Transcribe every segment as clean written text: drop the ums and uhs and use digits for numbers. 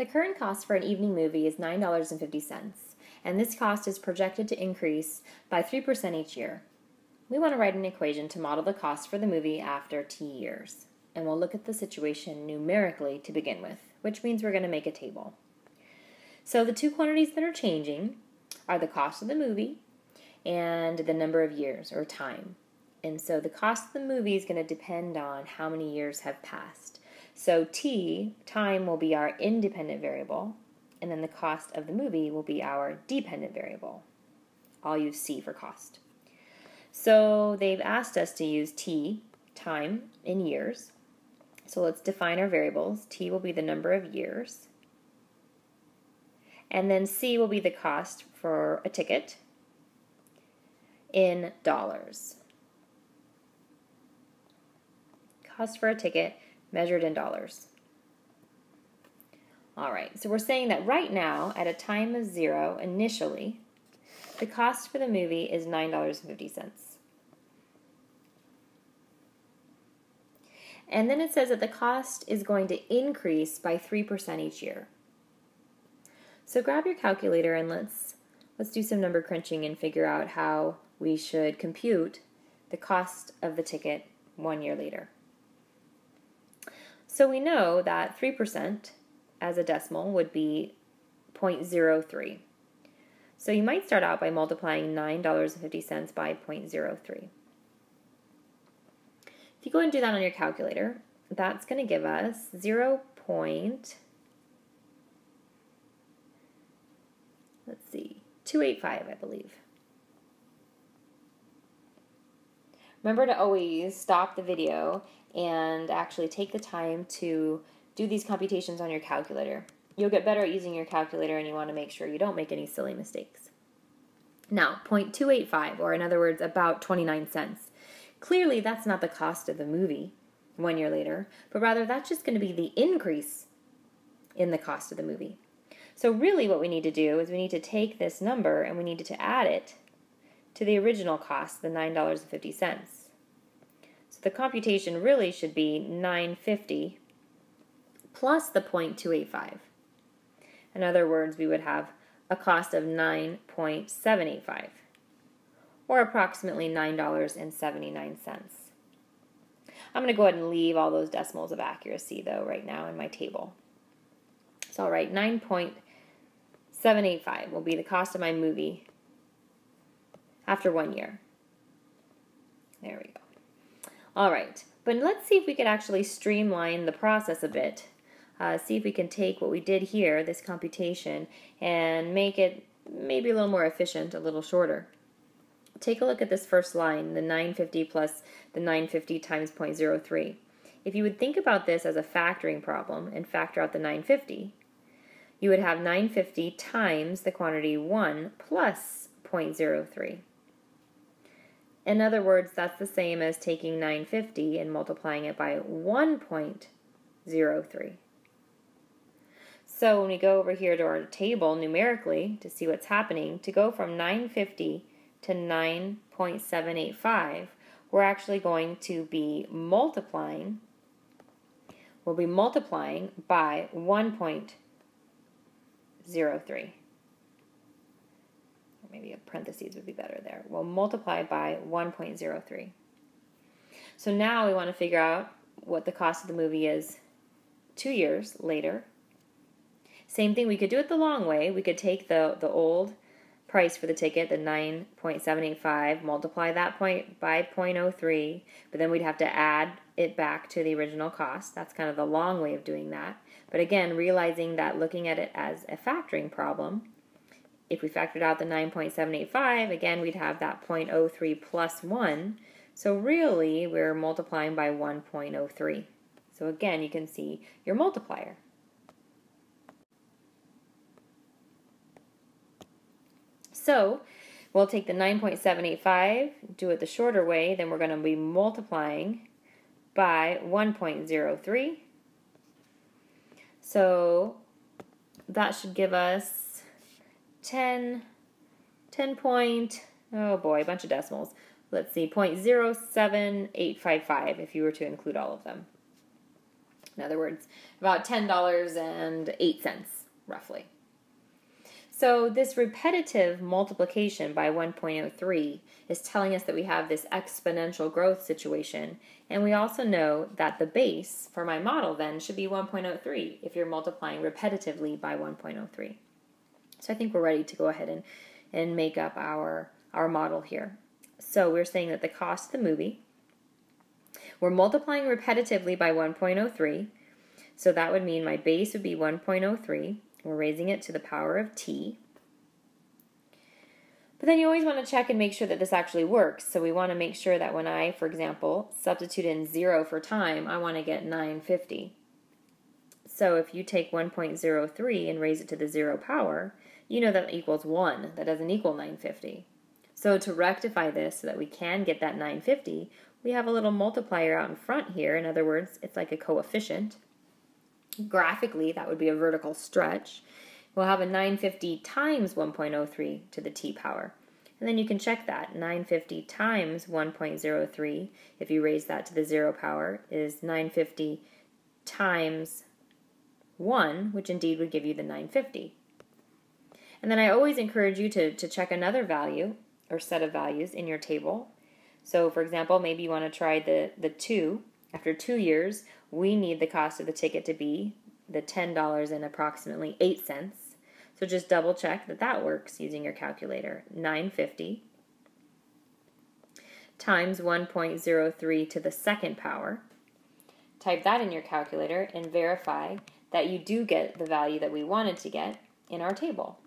The current cost for an evening movie is $9.50, and this cost is projected to increase by 3% each year. We want to write an equation to model the cost for the movie after T years, and we'll look at the situation numerically to begin with, which means we're going to make a table. So the two quantities that are changing are the cost of the movie and the number of years or time. And so the cost of the movie is going to depend on how many years have passed. So T, time, will be our independent variable, and then the cost of the movie will be our dependent variable. I'll use C for cost. So they've asked us to use T, time, in years. So let's define our variables. T will be the number of years. And then C will be the cost for a ticket in dollars. Cost for a ticket measured in dollars. All right, so we're saying that right now, at a time of 0, initially, the cost for the movie is $9.50. And then it says that the cost is going to increase by 3% each year. So grab your calculator and let's do some number crunching and figure out how we should compute the cost of the ticket 1 year later. So we know that 3% as a decimal would be 0.03. So you might start out by multiplying $9.50 by 0.03. If you go and do that on your calculator, that's going to give us 285, I believe. Remember to always stop the video and actually take the time to do these computations on your calculator. You'll get better at using your calculator, and you want to make sure you don't make any silly mistakes. Now, 0.285, or in other words, about 29 cents. Clearly, that's not the cost of the movie 1 year later, but rather that's just going to be the increase in the cost of the movie. So really what we need to do is we need to take this number and we need to add it to the original cost, the $9.50. So the computation really should be $9.50 plus the 0.285. In other words, we would have a cost of $9.785, or approximately $9.79. I'm going to go ahead and leave all those decimals of accuracy, though, right now in my table. So I'll write 9.785 will be the cost of my movie after 1 year. There we go. All right, but let's see if we can actually streamline the process a bit. See if we can take what we did here, this computation, and make it maybe a little more efficient, a little shorter. Take a look at this first line, the 950 plus the 950 times 0.03. If you would think about this as a factoring problem and factor out the 950, you would have 950 times the quantity 1 plus 0.03. In other words, that's the same as taking 950 and multiplying it by 1.03. So when we go over here to our table numerically to see what's happening, to go from 950 to 9.785, we're actually going to be multiplying. We'll be multiplying by 1.03. Maybe a parentheses would be better there. We'll multiply by 1.03. So now we want to figure out what the cost of the movie is 2 years later. Same thing, we could do it the long way. We could take the old price for the ticket, the 9.785, multiply that point by 0.03, but then we'd have to add it back to the original cost. That's kind of the long way of doing that. But again, realizing that looking at it as a factoring problem, if we factored out the 9.785, again, we'd have that 0.03 plus 1. So really, we're multiplying by 1.03. So again, you can see your multiplier. So we'll take the 9.785, do it the shorter way, then we're going to be multiplying by 1.03. So that should give us 10 point, oh boy, a bunch of decimals. Let's see, 0.07855 if you were to include all of them. In other words, about $10.08, roughly. So this repetitive multiplication by 1.03 is telling us that we have this exponential growth situation, and we also know that the base for my model then should be 1.03 if you're multiplying repetitively by 1.03. So I think we're ready to go ahead and make up our model here. So we're saying that the cost of the movie, we're multiplying repetitively by 1.03, so that would mean my base would be 1.03. We're raising it to the power of t. But then you always want to check and make sure that this actually works. So we want to make sure that when I, for example, substitute in 0 for time, I want to get 950. So if you take 1.03 and raise it to the 0 power, you know that equals 1. That doesn't equal 950. So to rectify this so that we can get that 950, we have a little multiplier out in front here. In other words, it's like a coefficient. Graphically, that would be a vertical stretch. We'll have a 950 times 1.03 to the t power. And then you can check that. 950 times 1.03, if you raise that to the 0 power, is 950 times 1, which indeed would give you the 950. And then I always encourage you to check another value or set of values in your table. So for example, maybe you want to try the 2. After 2 years, we need the cost of the ticket to be the $10 and approximately 8 cents. So just double check that that works using your calculator. 950 times 1.03 to the second power. Type that in your calculator and verify that you do get the value that we wanted to get in our table.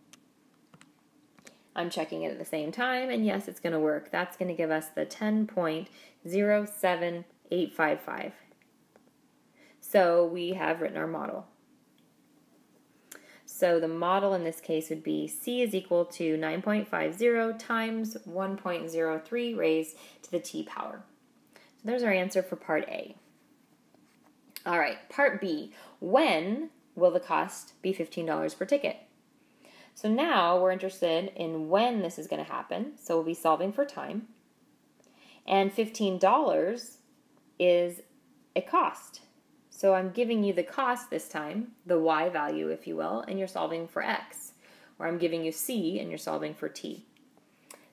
I'm checking it at the same time, and yes, it's going to work. That's going to give us the 10.07855. So we have written our model. So the model in this case would be C is equal to 9.50 times 1.03 raised to the t power. So there's our answer for part A. All right, part B. When will the cost be $15 per ticket? So now we're interested in when this is going to happen. So we'll be solving for time. And $15 is a cost. So I'm giving you the cost this time, the y value, if you will, and you're solving for x. Or I'm giving you c, and you're solving for t.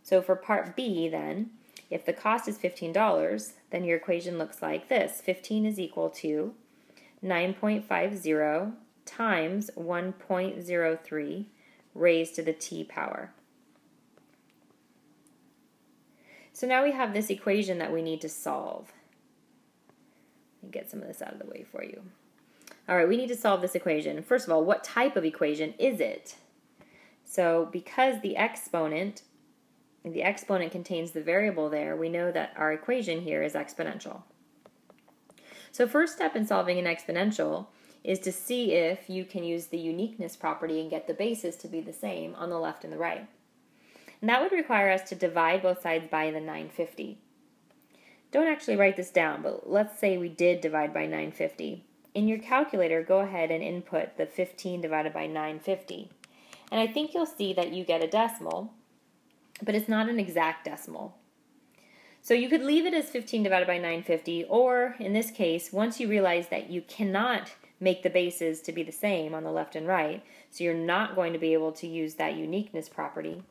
So for part B, then, if the cost is $15, then your equation looks like this. 15 is equal to 9.50 times 1.03 raised to the t power. So now we have this equation that we need to solve. Let me get some of this out of the way for you. All right, we need to solve this equation. First of all, what type of equation is it? So because the exponent contains the variable there, we know that our equation here is exponential. So first step in solving an exponential is to see if you can use the uniqueness property and get the bases to be the same on the left and the right. And that would require us to divide both sides by the 950. Don't actually write this down, but let's say we did divide by 950. In your calculator, go ahead and input the 15 divided by 950. And I think you'll see that you get a decimal, but it's not an exact decimal. So you could leave it as 15 divided by 950, or in this case, once you realize that you cannot make the bases to be the same on the left and right, so you're not going to be able to use that uniqueness property,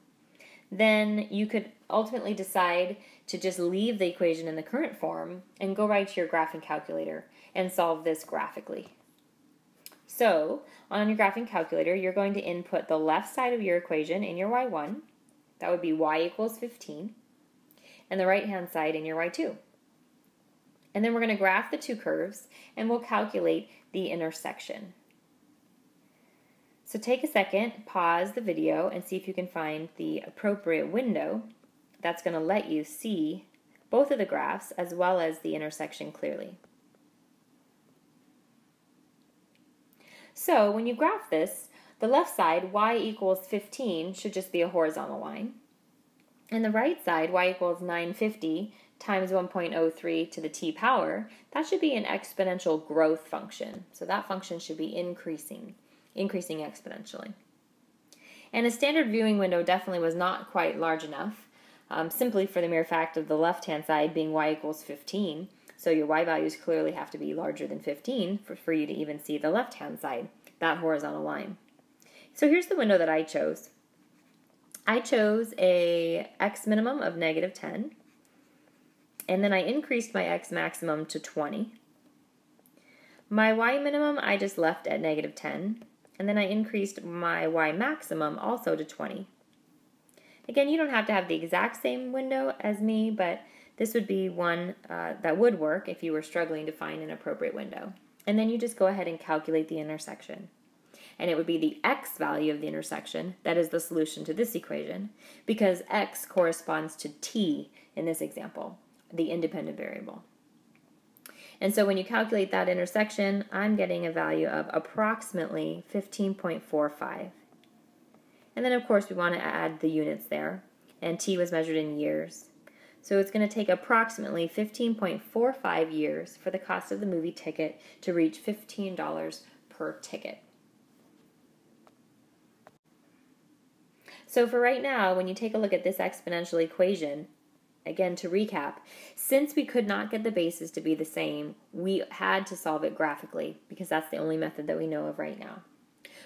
then you could ultimately decide to just leave the equation in the current form and go right to your graphing calculator and solve this graphically. So, on your graphing calculator, you're going to input the left side of your equation in your y1. That would be y equals 15. And the right-hand side in your y2. And then we're going to graph the two curves, and we'll calculate the intersection. So take a second, pause the video, and see if you can find the appropriate window that's going to let you see both of the graphs as well as the intersection clearly. So when you graph this, the left side, y equals 15, should just be a horizontal line. And the right side, y equals 950 times 1.03 to the t power, that should be an exponential growth function. So that function should be increasing exponentially. And a standard viewing window definitely was not quite large enough, simply for the mere fact of the left-hand side being y equals 15. So your y values clearly have to be larger than 15 for you to even see the left-hand side, that horizontal line. So here's the window that I chose. I chose a x minimum of negative 10, and then I increased my x maximum to 20. My y minimum I just left at negative 10, and then I increased my y maximum also to 20. Again, you don't have to have the exact same window as me, but this would be one that would work if you were struggling to find an appropriate window. And then you just go ahead and calculate the intersection. And it would be the x value of the intersection that is the solution to this equation, because x corresponds to t in this example, the independent variable. And so when you calculate that intersection, I'm getting a value of approximately 15.45. And then, of course, we want to add the units there, and t was measured in years. So it's going to take approximately 15.45 years for the cost of the movie ticket to reach $15 per ticket. So for right now, when you take a look at this exponential equation, again, to recap, since we could not get the bases to be the same, we had to solve it graphically because that's the only method that we know of right now.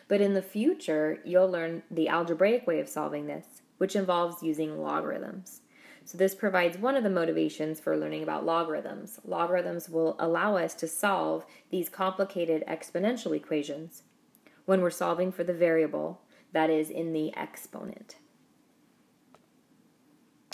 But in the future, you'll learn the algebraic way of solving this, which involves using logarithms. So this provides one of the motivations for learning about logarithms. Logarithms will allow us to solve these complicated exponential equations when we're solving for the variable that is in the exponent.